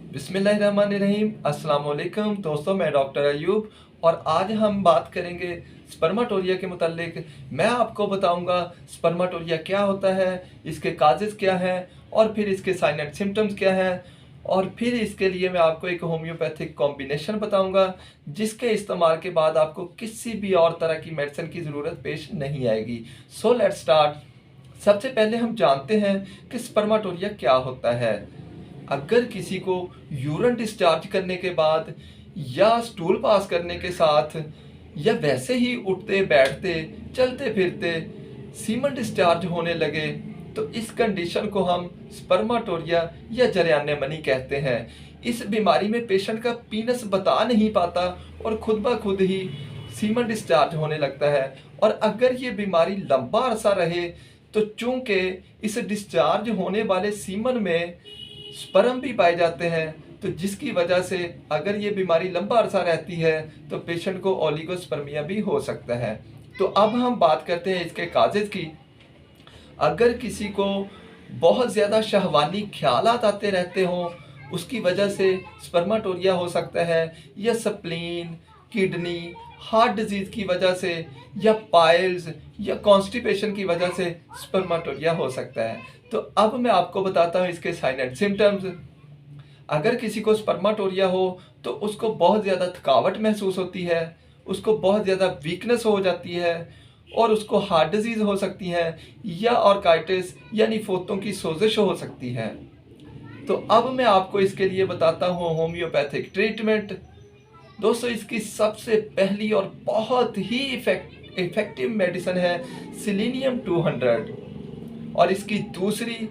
बिस्मिल्लाहिर्रहमानिर्रहीम। अस्सलाम वालेकुम दोस्तों, मैं डॉक्टर अयूब और आज हम बात करेंगे स्पर्माटोरिया के मुतालिक। मैं आपको बताऊंगा स्पर्माटोरिया क्या होता है, इसके काजेज़ क्या हैं और फिर इसके साइन एंड सिम्टम्स क्या हैं, और फिर इसके लिए मैं आपको एक होम्योपैथिक कॉम्बिनेशन बताऊंगा जिसके इस्तेमाल के बाद आपको किसी भी और तरह की मेडिसिन की ज़रूरत पेश नहीं आएगी। So let's start. सबसे पहले हम जानते हैं कि स्पर्माटोरिया क्या होता है। अगर किसी को यूरिन डिस्चार्ज करने के बाद या स्टूल पास करने के साथ या वैसे ही उठते बैठते चलते फिरते सीमन डिस्चार्ज होने लगे तो इस कंडीशन को हम स्पर्माटोरिया या जरयान मनी कहते हैं। इस बीमारी में पेशेंट का पीनस बता नहीं पाता और खुद ब खुद ही सीमन डिस्चार्ज होने लगता है। और अगर ये बीमारी लंबा अरसा रहे तो चूंकि इस डिस्चार्ज होने वाले सीमन में स्पर्म भी पाए जाते हैं, तो जिसकी वजह से अगर ये बीमारी लंबा अरसा रहती है तो पेशेंट को ओलिगोस्पर्मिया भी हो सकता है। तो अब हम बात करते हैं इसके काजेज़ की। अगर किसी को बहुत ज़्यादा शहवानी ख्यालात आते रहते हों, उसकी वजह से स्पर्माटोरिया हो सकता है, या स्प्लीन, किडनी, हार्ट डिजीज़ की वजह से, या पाइल्स या कॉन्स्टिपेशन की वजह से स्पर्माटोरिया हो सकता है। तो अब मैं आपको बताता हूँ इसके साइन एंड सिम्टम्स। अगर किसी को स्पर्माटोरिया हो तो उसको बहुत ज़्यादा थकावट महसूस होती है, उसको बहुत ज़्यादा वीकनेस हो जाती है और उसको हार्ट डिजीज़ हो सकती है या ऑर्काइटिस यानी फोतों की सोजिश हो सकती है। तो अब मैं आपको इसके लिए बताता हूँ होम्योपैथिक ट्रीटमेंट। दोस्तों, इसकी सबसे पहली और बहुत ही इफेक्टिव मेडिसिन है सिलीनियम 200, और इसकी दूसरी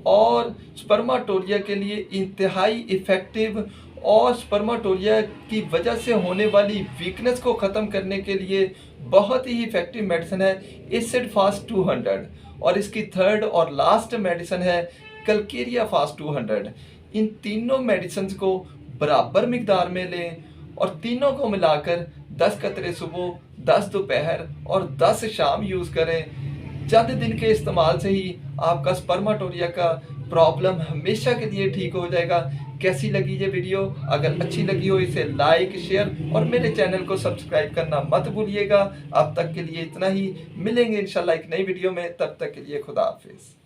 और स्पर्माटोरिया के लिए इंतहाई इफ़ेक्टिव और स्पर्माटोरिया की वजह से होने वाली वीकनेस को ख़त्म करने के लिए बहुत ही इफ़ेक्टिव मेडिसिन है एसिड फास्ट 200, और इसकी थर्ड और लास्ट मेडिसिन है कलकेरिया फास्ट 200। इन तीनों मेडिसिन को बराबर मिकदार में लें और तीनों को मिलाकर 10 कतरे सुबह, 10 दोपहर और 10 शाम यूज़ करें। चंद दिन के इस्तेमाल से ही आपका स्पर्माटोरिया का प्रॉब्लम हमेशा के लिए ठीक हो जाएगा। कैसी लगी ये वीडियो? अगर अच्छी लगी हो इसे लाइक, शेयर और मेरे चैनल को सब्सक्राइब करना मत भूलिएगा। अब तक के लिए इतना ही, मिलेंगे इंशाल्लाह एक नई वीडियो में। तब तक के लिए खुदा हाफिज़।